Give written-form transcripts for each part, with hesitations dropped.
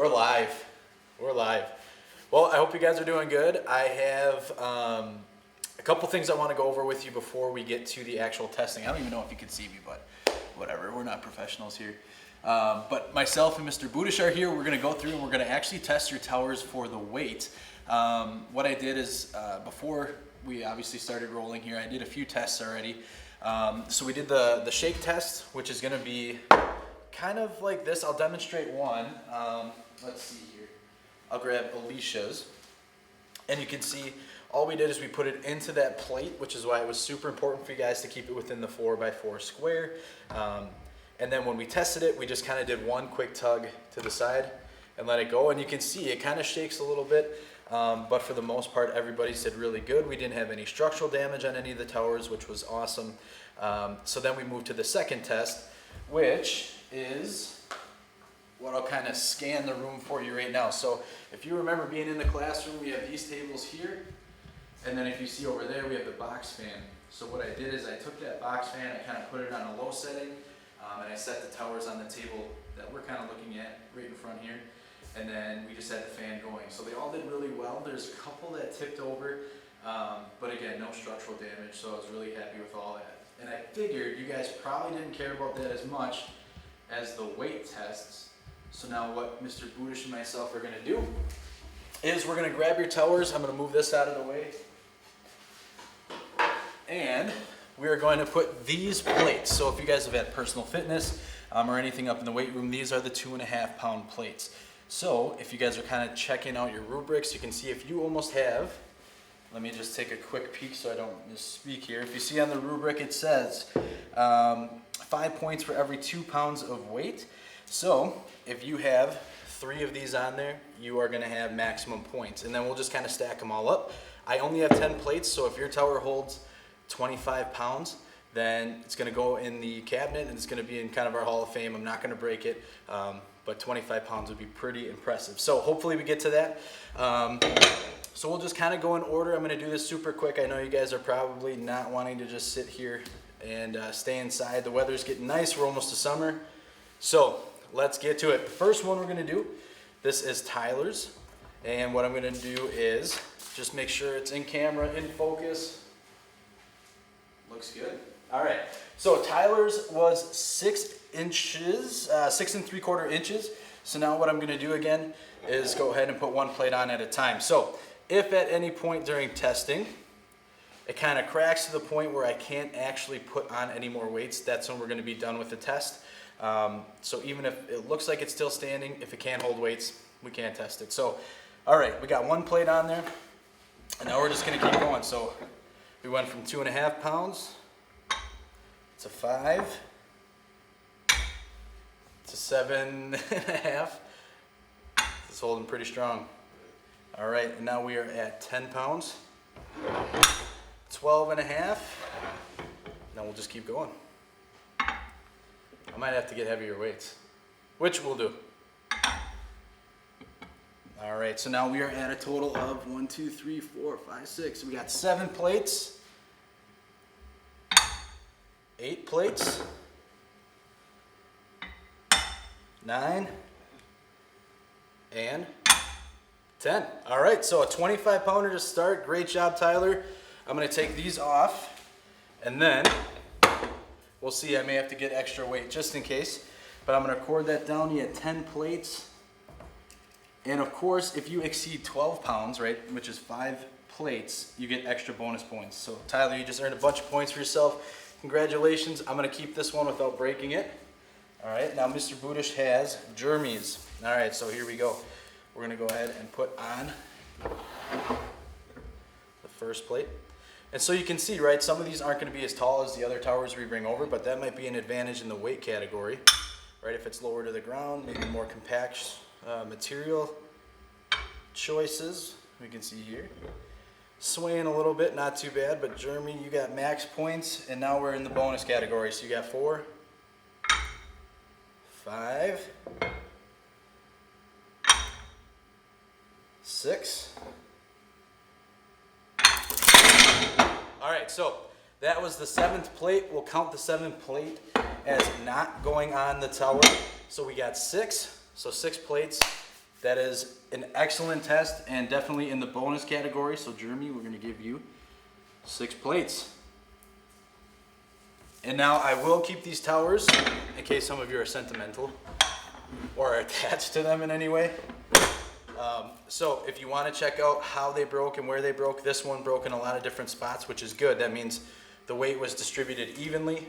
We're live. We're live. Well, I hope you guys are doing good. I have a couple things I want to go over with you before we get to the actual testing. I don't even know if you can see me, but whatever. We're not professionals here. But myself and Mr. Budish are here. We're going to go through and we're going to actually test your towers for the weight. What I did is before we obviously started rolling here, I did a few tests already. So we did the shake test, which is going to be kind of like this. I'll demonstrate one. Let's see here. I'll grab Alicia's. And you can see all we did is we put it into that plate, which is why it was super important for you guys to keep it within the 4x4 square. And then when we tested it, we just kind of did one quick tug to the side and let it go. And you can see it kind of shakes a little bit. But for the most part, everybody said really good. We didn't have any structural damage on any of the towers, which was awesome. So then we moved to the second test, which is what I'll kind of scan the room for you right now. So if you remember being in the classroom, we have these tables here. And then if you see over there, we have the box fan. So what I did is I took that box fan, I kind of put it on a low setting, and I set the towers on the table that we're kind of looking at right in front here. And then we just had the fan going. So they all did really well. There's a couple that tipped over, but again, no structural damage. So I was really happy with all that. And I figured you guys probably didn't care about that as much as the weight tests. So now what Mr. Budish and myself are going to do is we're going to grab your towers. I'm going to move this out of the way. And we are going to put these plates. So if you guys have had personal fitness or anything up in the weight room, these are the 2.5 pound plates. So if you guys are kind of checking out your rubrics, you can see if you almost have, let me just take a quick peek so I don't misspeak here. If you see on the rubric, it says 5 points for every 2 pounds of weight. So if you have 3 of these on there, you are going to have maximum points. And then we'll just kind of stack them all up. I only have 10 plates, so if your tower holds 25 pounds, then it's going to go in the cabinet and it's going to be in kind of our Hall of Fame. I'm not going to break it, but 25 pounds would be pretty impressive. So hopefully we get to that. So we'll just kind of go in order. I'm going to do this super quick. I know you guys are probably not wanting to just sit here and stay inside. The weather's getting nice. We're almost to summer. So let's get to it. The first one we're going to do, this is Tyler's. And what I'm going to do is just make sure it's in camera, in focus. Looks good. All right. So Tyler's was 6 inches, 6 3/4 inches. So now what I'm going to do again is go ahead and put one plate on at a time. So if at any point during testing, it kind of cracks to the point where I can't actually put on any more weights, that's when we're going to be done with the test. So even if it looks like it's still standing, if it can't hold weights, we can't test it. So, all right, we got one plate on there, and now we're just going to keep going. So we went from 2.5 pounds to 5 to 7.5. It's holding pretty strong. All right, and now we are at 10 pounds, 12.5. Now we'll just keep going. I might have to get heavier weights, which we'll do. All right, so now we are at a total of 1, 2, 3, 4, 5, 6. So we got 7 plates, 8 plates, 9, and 10. All right, so a 25 pounder to start. Great job, Tyler. I'm gonna take these off, and then we'll see. I may have to get extra weight just in case, but I'm gonna record that down. You had 10 plates. And of course, if you exceed 12 pounds, right, which is 5 plates, you get extra bonus points. So Tyler, you just earned a bunch of points for yourself. Congratulations. I'm gonna keep this one without breaking it. All right, now Mr. Budish has Jeremy's. All right, so here we go. We're gonna go ahead and put on the first plate. And so you can see, right, some of these aren't gonna be as tall as the other towers we bring over, but that might be an advantage in the weight category, right? If it's lower to the ground, maybe more compact material choices, we can see here. Swaying a little bit, not too bad, but Jeremy, you got max points, and now we're in the bonus category. So you got 4, 5, 6. All right, so that was the 7th plate. We'll count the 7th plate as not going on the tower. So we got 6, so 6 plates. that is an excellent test and definitely in the bonus category. So Jeremy, we're gonna give you 6 plates. And now I will keep these towers in case some of you are sentimental or are attached to them in any way. So if you want to check out how they broke and where they broke, this one broke in a lot of different spots, which is good. That means the weight was distributed evenly.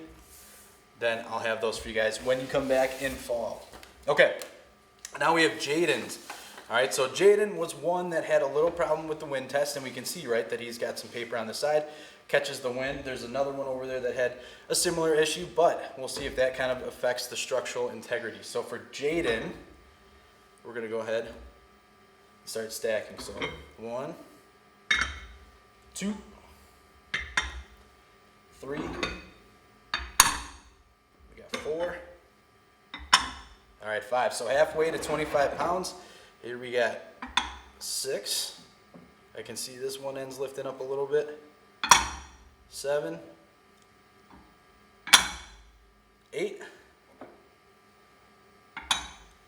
Then I'll have those for you guys when you come back in fall. Okay, now we have Jaden's. All right, so Jaden was one that had a little problem with the wind test, and we can see, right, that he's got some paper on the side, catches the wind. There's another one over there that had a similar issue, but we'll see if that kind of affects the structural integrity. So for Jaden, we're gonna go ahead and start stacking. So 1, 2, 3, we got 4, all right, 5. So halfway to 25 pounds. Here we got 6. I can see this one end's lifting up a little bit. 7, 8,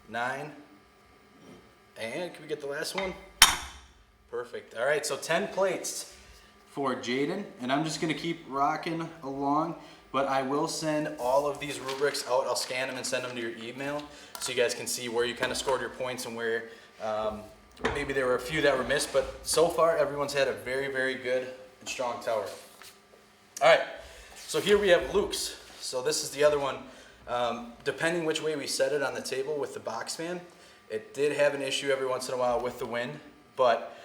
9, and can we get the last one? Perfect. All right, so 10 plates for Jaden, and I'm just gonna keep rocking along, but I will send all of these rubrics out. I'll scan them and send them to your email so you guys can see where you kind of scored your points and where maybe there were a few that were missed, but so far everyone's had a very, very good and strong tower. All right, so here we have Luke's. So this is the other one. Depending which way we set it on the table with the box fan, it did have an issue every once in a while with the wind, but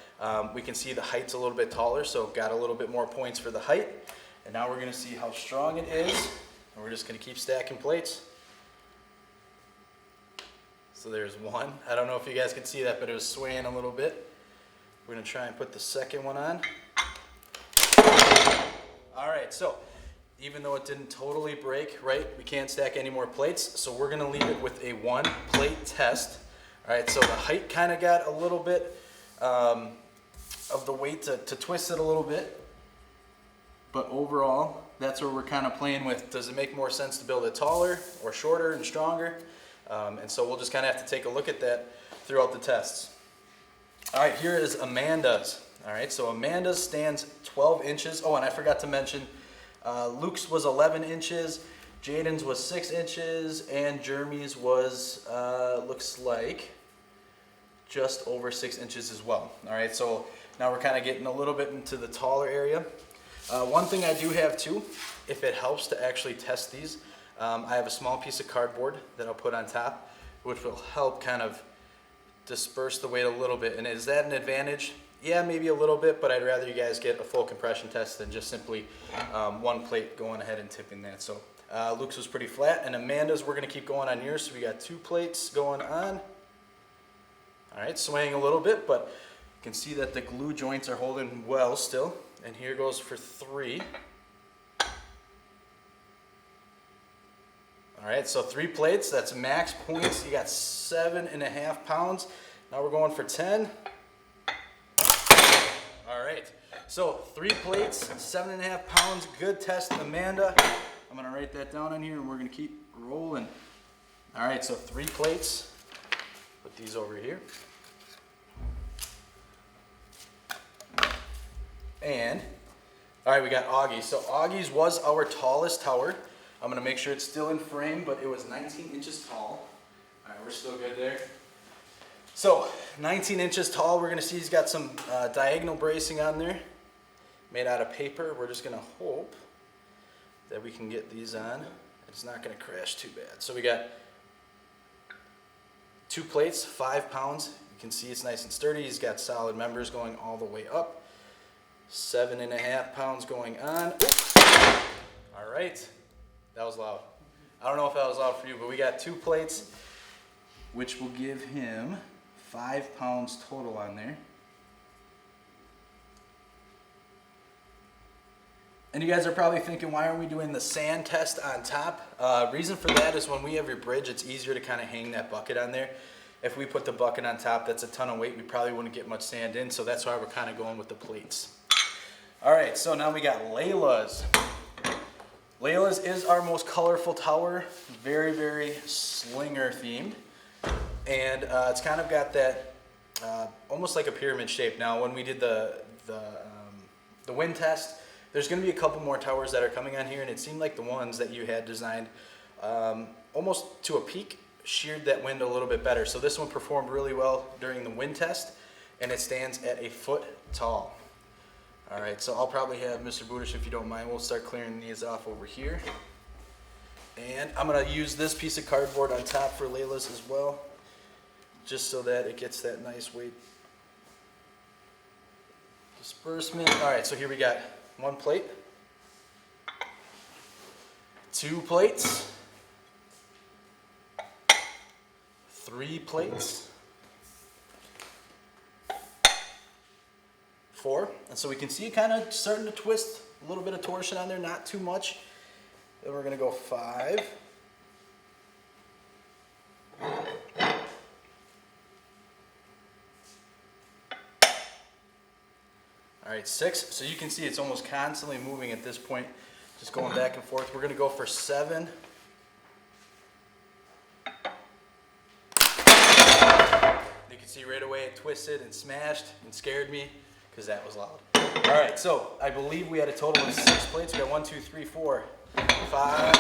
we can see the height's a little bit taller, so got a little bit more points for the height. And now we're gonna see how strong it is, and we're just gonna keep stacking plates. So there's 1. I don't know if you guys can see that, but it was swaying a little bit. We're gonna try and put the second one on. All right, so even though it didn't totally break, right, we can't stack any more plates, so we're gonna leave it with a 1 plate test. All right, so the height kind of got a little bit of the weight to twist it a little bit, but overall, that's where we're kind of playing with. Does it make more sense to build it taller or shorter and stronger? And so we'll just kind of have to take a look at that throughout the tests. All right, here is Amanda's. All right, so Amanda's stands 12 inches. Oh, and I forgot to mention, Luke's was 11 inches, Jaden's was 6 inches, and Jeremy's was, looks like, just over 6 inches as well. All right, so now we're kind of getting a little bit into the taller area. One thing I do have too, if it helps to actually test these, I have a small piece of cardboard that I'll put on top, which will help kind of disperse the weight a little bit. And is that an advantage? Yeah, maybe a little bit, but I'd rather you guys get a full compression test than just simply 1 plate going ahead and tipping that. So Luke's was pretty flat, and Amanda's, we're gonna keep going on yours. So we got 2 plates going on. All right, swaying a little bit, but you can see that the glue joints are holding well still. And here goes for 3. All right, so 3 plates, that's max points. You got 7.5 pounds. Now we're going for 10. All right, so 3 plates, 7.5 pounds, good test, Amanda. I'm gonna write that down in here and we're gonna keep rolling. All right, so 3 plates. Put these over here. And, all right, we got Augie's. So Augie's was our tallest tower. I'm gonna make sure it's still in frame, but it was 19 inches tall. All right, we're still good there. So 19 inches tall, we're gonna see he's got some diagonal bracing on there, made out of paper. We're just gonna hope that we can get these on. It's not gonna crash too bad. So we got 2 plates, 5 pounds. You can see it's nice and sturdy. He's got solid members going all the way up. 7.5 pounds going on. All right. That was loud. I don't know if that was loud for you, but we got 2 plates, which will give him 5 pounds total on there. And you guys are probably thinking, why aren't we doing the sand test on top? Reason for that is when we have your bridge, it's easier to kind of hang that bucket on there. If we put the bucket on top, that's a ton of weight. We probably wouldn't get much sand in, so that's why we're kind of going with the plates. All right, so now we got Layla's. Layla's is our most colorful tower, very, very slinger themed. and it's kind of got that almost like a pyramid shape. Now, when we did the wind test, there's going to be a couple more towers that are coming on here, and it seemed like the ones that you had designed almost to a peak sheared that wind a little bit better. So this one performed really well during the wind test, and it stands at 1 foot tall. All right, so I'll probably have Mr. Budish, if you don't mind, we'll start clearing these off over here. And I'm gonna use this piece of cardboard on top for Layla's as well, just so that it gets that nice weight disbursement. All right, so here we got 1 plate, 2 plates, 3 plates, 4, and so we can see it kind of starting to twist, a little bit of torsion on there, not too much. Then we're going to go 5, all right, 6. So you can see it's almost constantly moving at this point, just going back and forth. We're going to go for 7. You can see right away it twisted and smashed and scared me because that was loud. All right, so I believe we had a total of 6 plates. We got 1, 2, 3, 4, 5,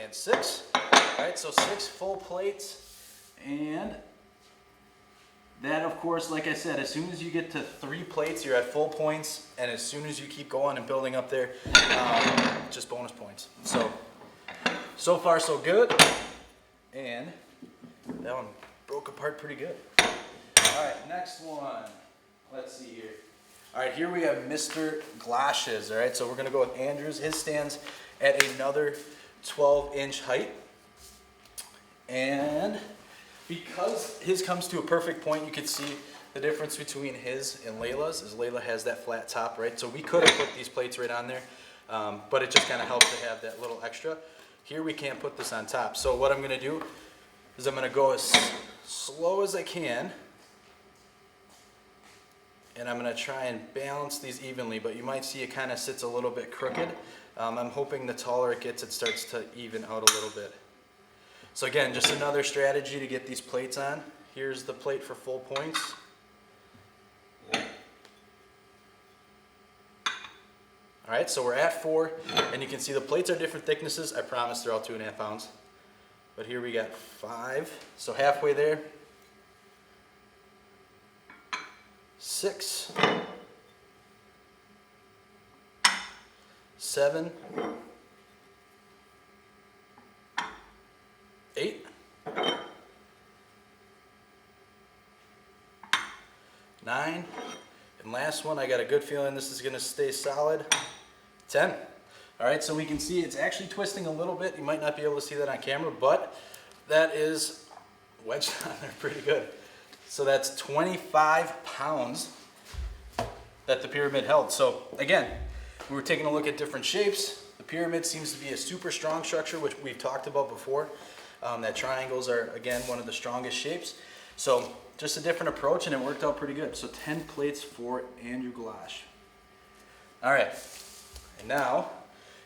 and 6. All right, so 6 full plates. And that, of course, like I said, as soon as you get to 3 plates, you're at full points. And as soon as you keep going and building up there, just bonus points. So far, so good. And that one broke apart pretty good. All right, next one. Let's see here. All right, here we have Mr. Glash's. All right, so we're going to go with Andrew's. His stands at another 12-inch height. And because his comes to a perfect point, you can see the difference between his and Layla's is Layla has that flat top, right? So we could have put these plates right on there, but it just kind of helps to have that little extra. Here we can't put this on top. So what I'm going to do is I'm going to go as slow as I can. And I'm going to try and balance these evenly, but you might see it kind of sits a little bit crooked. I'm hoping the taller it gets, it starts to even out a little bit. So again, just another strategy to get these plates on. Here's the plate for full points. All right, so we're at 4, and you can see the plates are different thicknesses. I promise they're all 2.5 pounds. But here we got 5, so halfway there. 6, 7, 8, 9, and last one, I got a good feeling this is going to stay solid, 10. All right, so we can see it's actually twisting a little bit. You might not be able to see that on camera, but that is wedged on there pretty good. So that's 25 pounds that the pyramid held. So again, we were taking a look at different shapes. The pyramid seems to be a super strong structure, which we've talked about before. That triangles are, again, one of the strongest shapes. So just a different approach, and it worked out pretty good. So 10 plates for Andrew Glash. All right, and now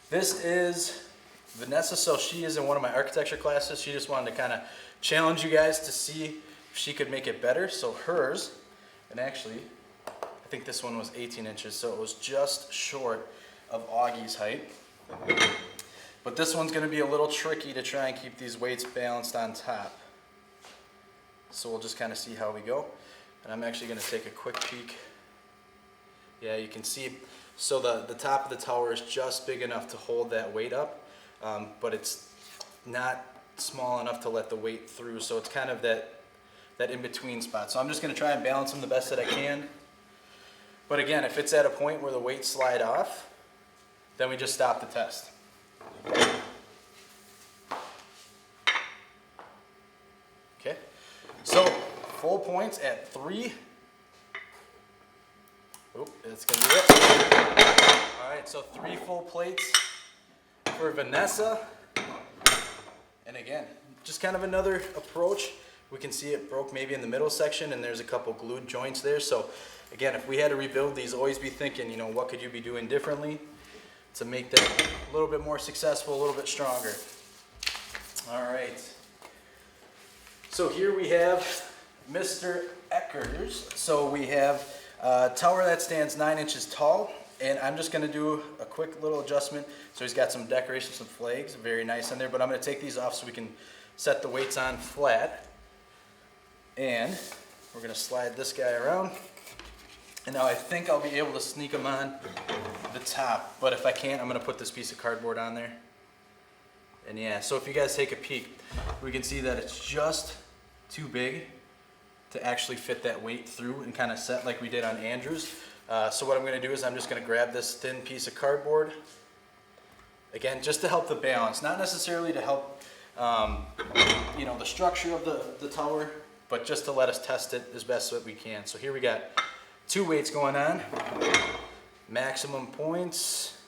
this is Vanessa. So she is in one of my architecture classes. She just wanted to kind of challenge you guys to see if she could make it better. So hers, and actually, I think this one was 18 inches, so it was just short of Augie's height. But this one's going to be a little tricky to try and keep these weights balanced on top. So we'll just kind of see how we go. And I'm actually going to take a quick peek. Yeah, you can see, so the top of the tower is just big enough to hold that weight up, but it's not small enough to let the weight through, so it's kind of that in-between spot. So I'm just going to try and balance them the best that I can. But again, if it's at a point where the weights slide off, then we just stop the test. Okay, so full points at 3. Oh, that's going to be it. All right, so 3 full plates for Vanessa. And again, just kind of another approach. We can see it broke maybe in the middle section, and there's a couple glued joints there. So again, if we had to rebuild these, always be thinking, you know, what could you be doing differently to make that a little bit more successful, a little bit stronger. All right. So here we have Mr. Eckers. So we have a tower that stands 9 inches tall, and I'm just gonna do a quick little adjustment. So he's got some decorations, some flags, very nice on there, but I'm gonna take these off so we can set the weights on flat. And we're gonna slide this guy around. And now I think I'll be able to sneak them on the top, but if I can't, I'm gonna put this piece of cardboard on there. And yeah, so if you guys take a peek, we can see that it's just too big to actually fit that weight through and kind of set like we did on Andrew's. So what I'm gonna do is I'm just gonna grab this thin piece of cardboard, again, just to help the balance, not necessarily to help you know, the structure of the tower, but just to let us test it as best that we can. So here we got 2 weights going on. Maximum points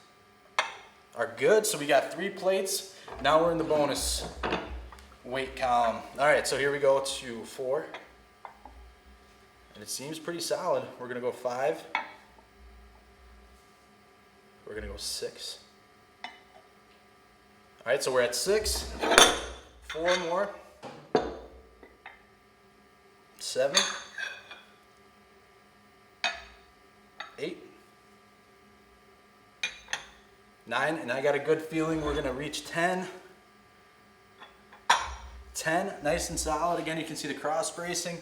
are good. So we got 3 plates. Now we're in the bonus weight column. All right, so here we go to 4. And it seems pretty solid. We're gonna go 5. We're gonna go 6. All right, so we're at 6. 4 more. 7. 8. 9, and I got a good feeling we're gonna reach 10. 10, nice and solid. Again, you can see the cross bracing.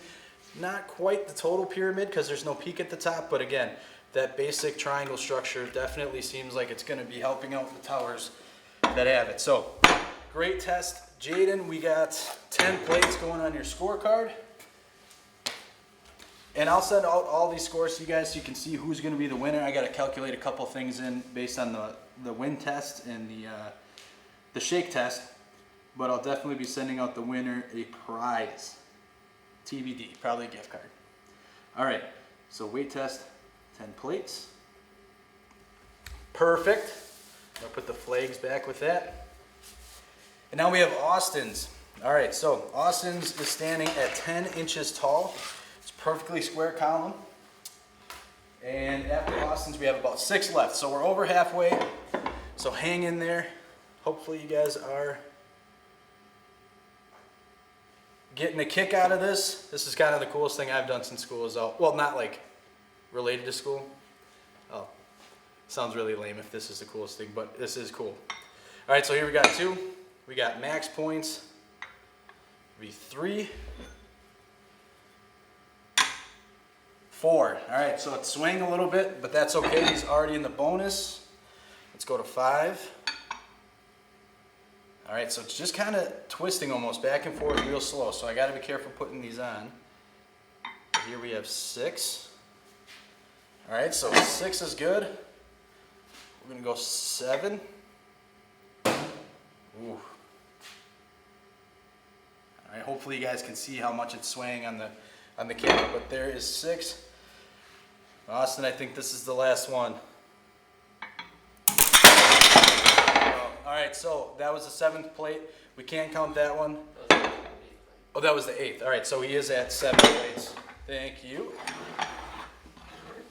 Not quite the total pyramid because there's no peak at the top, but again, that basic triangle structure definitely seems like it's gonna be helping out the towers that have it. So, great test. Jaden, we got 10 plates going on your scorecard. And I'll send out all these scores to you guys so you can see who's going to be the winner. I got to calculate a couple things in based on the wind test and the shake test, but I'll definitely be sending out the winner a prize. TBD, probably a gift card. All right, so weight test, 10 plates. Perfect. I'll put the flags back with that. And now we have Austin's. All right, so Austin's is standing at 10 inches tall. Perfectly square column. And after Austin's, we have about 6 left. So we're over halfway. So hang in there. Hopefully you guys are getting a kick out of this. This is kind of the coolest thing I've done since school is out. Well, not like related to school. Oh, sounds really lame if this is the coolest thing, but this is cool. All right, so here we got 2. We got max points. Be 3. 4. All right, so it's swaying a little bit, but that's okay. He's already in the bonus. Let's go to 5. All right, so it's just kind of twisting almost back and forth real slow, so I got to be careful putting these on. Here we have 6. All right, so 6 is good. We're going to go 7. Ooh. All right, hopefully you guys can see how much it's swaying on the camera, but there is 6. Austin, I think this is the last one. All right, so that was the 7th plate. We can't count that one. Oh, that was the 8th. All right, so he is at 7 plates. Thank you.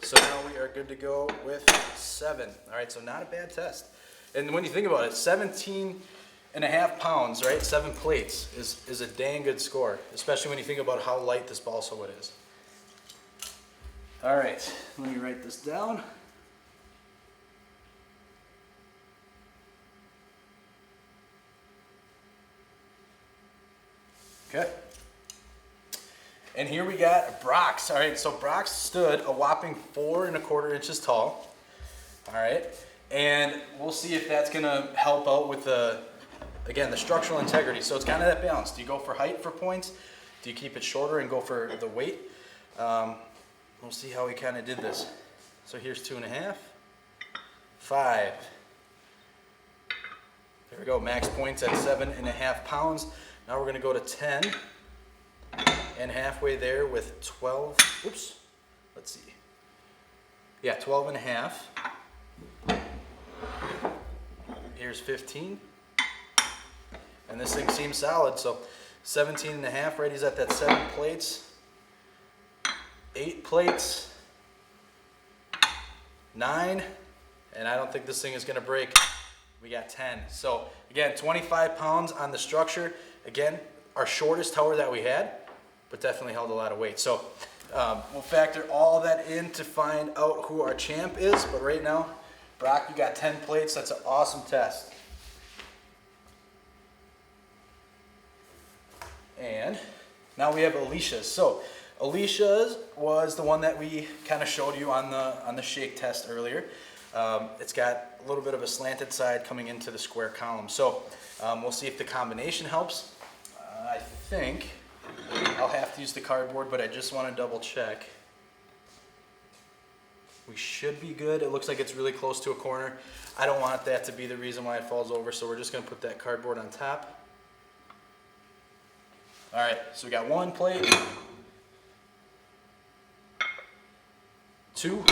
So now we are good to go with 7. All right, so not a bad test. And when you think about it, 17.5 pounds, right? 7 plates is a dang good score, especially when you think about how light this balsa wood is. All right, let me write this down. Okay. And here we got Brock's. All right, so Brock's stood a whopping 4 1/4 inches tall. All right, and we'll see if that's gonna help out with again, the structural integrity. So it's kind of that balance. Do you go for height for points? Do you keep it shorter and go for the weight? We'll see how we kind of did this. So here's 2.5, 5. There we go, max points at 7.5 pounds. Now we're gonna go to 10 and halfway there with 12, oops, let's see. Yeah, 12.5. Here's 15. And this thing seems solid, so 17.5, right? He's at that 7 plates. 8 plates. 9. And I don't think this thing is gonna break. We got 10. So again, 25 pounds on the structure. Again, our shortest tower that we had, but definitely held a lot of weight. So we'll factor all that in to find out who our champ is. But right now, Brock, you got 10 plates. That's an awesome test. And now we have Alicia's. So Alicia's was the one that we kind of showed you on the shake test earlier. It's got a little bit of a slanted side coming into the square column. So we'll see if the combination helps. I think I'll have to use the cardboard, but I just want to double check. We should be good. It looks like it's really close to a corner. I don't want that to be the reason why it falls over, so we're just going to put that cardboard on top. All right, so we got 1 plate, 2. All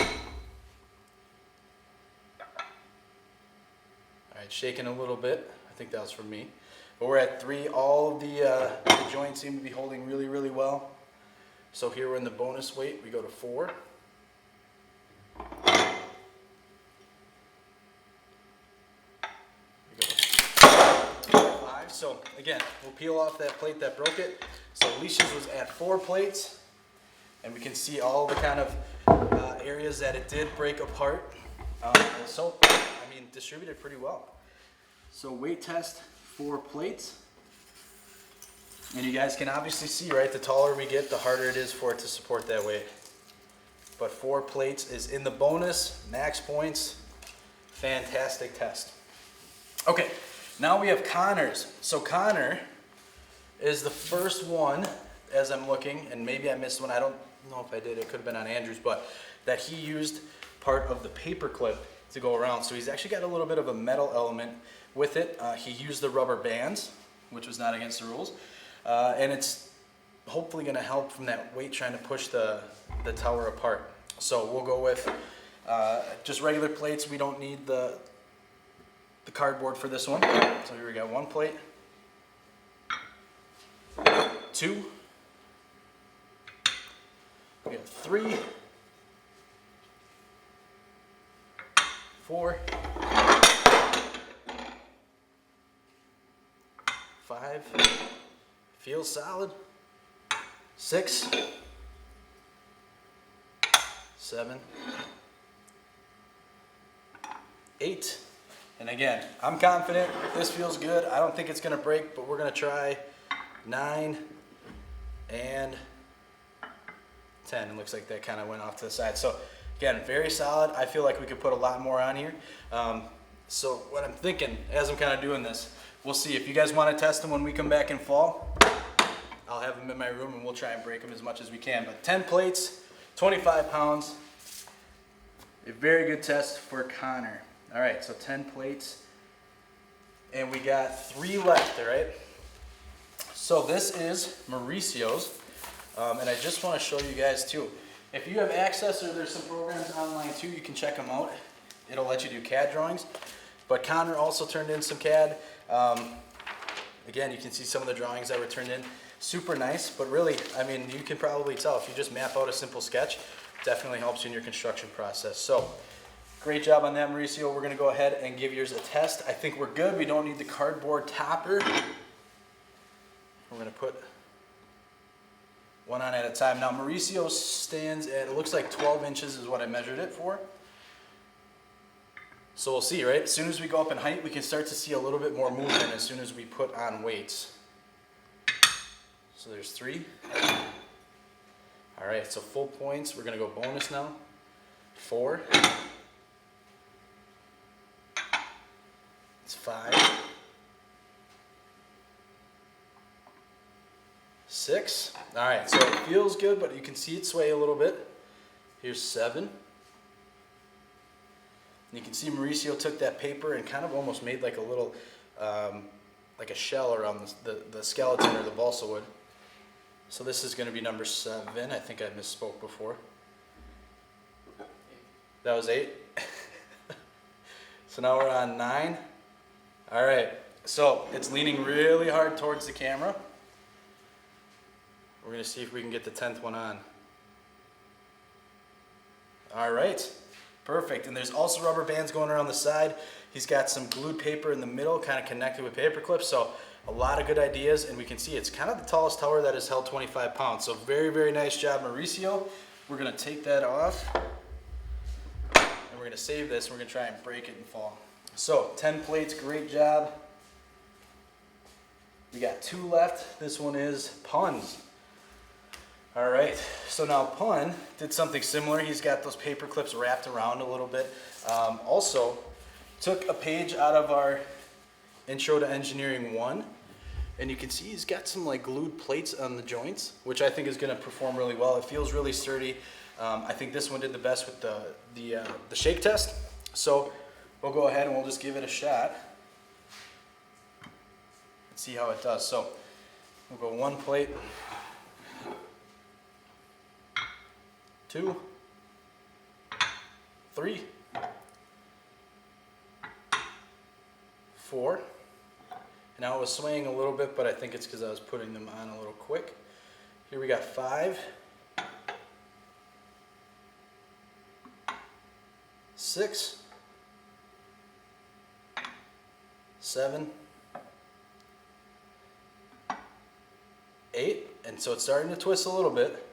right, shaking a little bit. I think that was from me. But we're at 3. All of the joints seem to be holding really, really well. So here we're in the bonus weight. We go to 4. We go to 5. So again, we'll peel off that plate that broke it. So Alicia's was at 4 plates. And we can see all the kind of areas that it did break apart. So, I mean, distributed pretty well. So weight test, 4 plates. And you guys can obviously see, right, the taller we get, the harder it is for it to support that weight. But 4 plates is in the bonus, max points, fantastic test. Okay, now we have Connor's. So Connor is the first one, as I'm looking, and maybe I missed one, I don't know if I did, it could have been on Andrew's, but that he used part of the paper clip to go around. So he's actually got a little bit of a metal element with it. He used the rubber bands, which was not against the rules. And it's hopefully going to help from that weight trying to push the tower apart. So we'll go with just regular plates. We don't need the cardboard for this one. So here we got 1 plate, 2, we got 3, 4, 5, feels solid, 6, 7, 8, and again, I'm confident this feels good. I don't think it's gonna break, but we're gonna try 9 and 10. It looks like that kind of went off to the side. So again, very solid. I feel like we could put a lot more on here. So what I'm thinking, as I'm kind of doing this, we'll see. If you guys want to test them when we come back in fall, I'll have them in my room and we'll try and break them as much as we can. But 10 plates, 25 pounds, a very good test for Connor. All right, so 10 plates, and we got 3 left, all right? So this is Mauricio's, and I just want to show you guys too. If you have access, or there's some programs online too, you can check them out. It'll let you do CAD drawings. But Connor also turned in some CAD. Again, you can see some of the drawings that were turned in. Super nice, but really, I mean, you can probably tell if you just map out a simple sketch, definitely helps you in your construction process. So, great job on that, Mauricio. We're gonna go ahead and give yours a test. I think we're good. We don't need the cardboard topper. We're gonna put one on at a time. Now, Mauricio stands at, it looks like 12 inches is what I measured it for. So we'll see, right? As soon as we go up in height, we can start to see a little bit more movement as soon as we put on weights. So there's 3. All right, so full points. We're gonna go bonus now. 4. It's 5. 6. All right, so it feels good, but you can see it sway a little bit. Here's 7. And you can see Mauricio took that paper and kind of almost made like a little, like a shell around the skeleton or the balsa wood. So this is going to be number 7. I think I misspoke before. That was 8. So now we're on 9. All right, so it's leaning really hard towards the camera. We're going to see if we can get the 10th one on. All right, perfect. And there's also rubber bands going around the side. He's got some glued paper in the middle, kind of connected with paper clips. So A lot of good ideas, and we can see it's kind of the tallest tower that has held 25 pounds. So very, very nice job, Mauricio. We're gonna take that off, and we're gonna save this, and we're gonna try and break it and fall. So 10 plates, great job. We got 2 left. This one is Pun's. All right, so now Pun did something similar. He's got those paper clips wrapped around a little bit. Also, took a page out of our Intro to Engineering 1, and you can see he's got some like glued plates on the joints, which I think is gonna perform really well. It feels really sturdy. I think this one did the best with the shake test. So we'll go ahead and we'll just give it a shot. Let's see how it does. So we'll go 1 plate, 2, 3, 4. Now it was swaying a little bit, but I think it's because I was putting them on a little quick. Here we got 5, 6, 7, 8, and so it's starting to twist a little bit.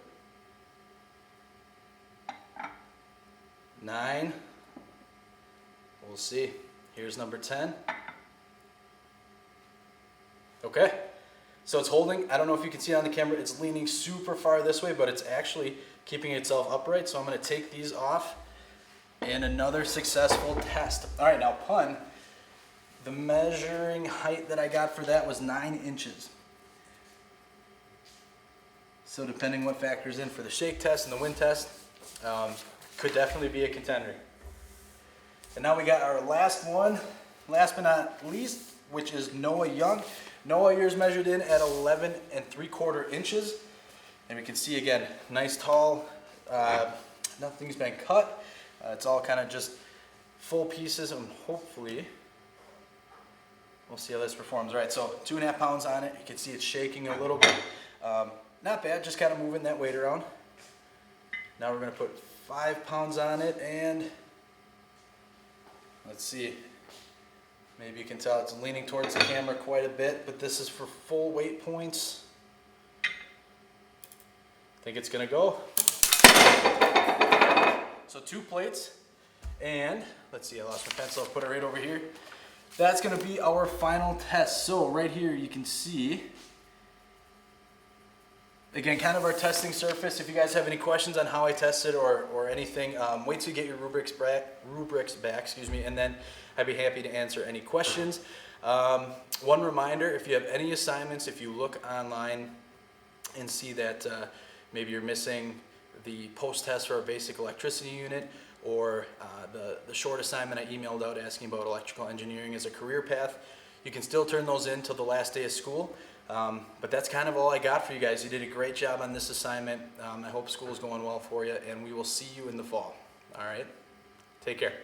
9, we'll see. Here's number 10. Okay, so it's holding. I don't know if you can see it on the camera. It's leaning super far this way, but it's actually keeping itself upright. So I'm gonna take these off, and another successful test. All right, now Pun, the measuring height that I got for that was 9 inches. So depending what factors in for the shake test and the wind test, could definitely be a contender. And now we got our last one, last but not least, which is Noah Young. Noah, yours measured in at 11 3/4 inches. And we can see again, nice tall, nothing's been cut. It's all kind of just full pieces, and hopefully, we'll see how this performs. All right, so 2.5 pounds on it. You can see it's shaking a little bit. Not bad, just kind of moving that weight around. Now we're gonna put 5 pounds on it, and let's see. Maybe you can tell it's leaning towards the camera quite a bit, but this is for full weight points. I think it's gonna go. So 2 plates, and let's see, I lost my pencil, I'll put it right over here. That's gonna be our final test. So right here you can see, again, kind of our testing surface. If you guys have any questions on how I tested or anything, wait till you get your rubrics back, excuse me, and then I'd be happy to answer any questions. One reminder, if you have any assignments, if you look online and see that maybe you're missing the post-test for a basic electricity unit, or the short assignment I emailed out asking about electrical engineering as a career path, you can still turn those in till the last day of school. But that's kind of all I got for you guys. You did a great job on this assignment. I hope school's going well for you, and we will see you in the fall. All right? Take care.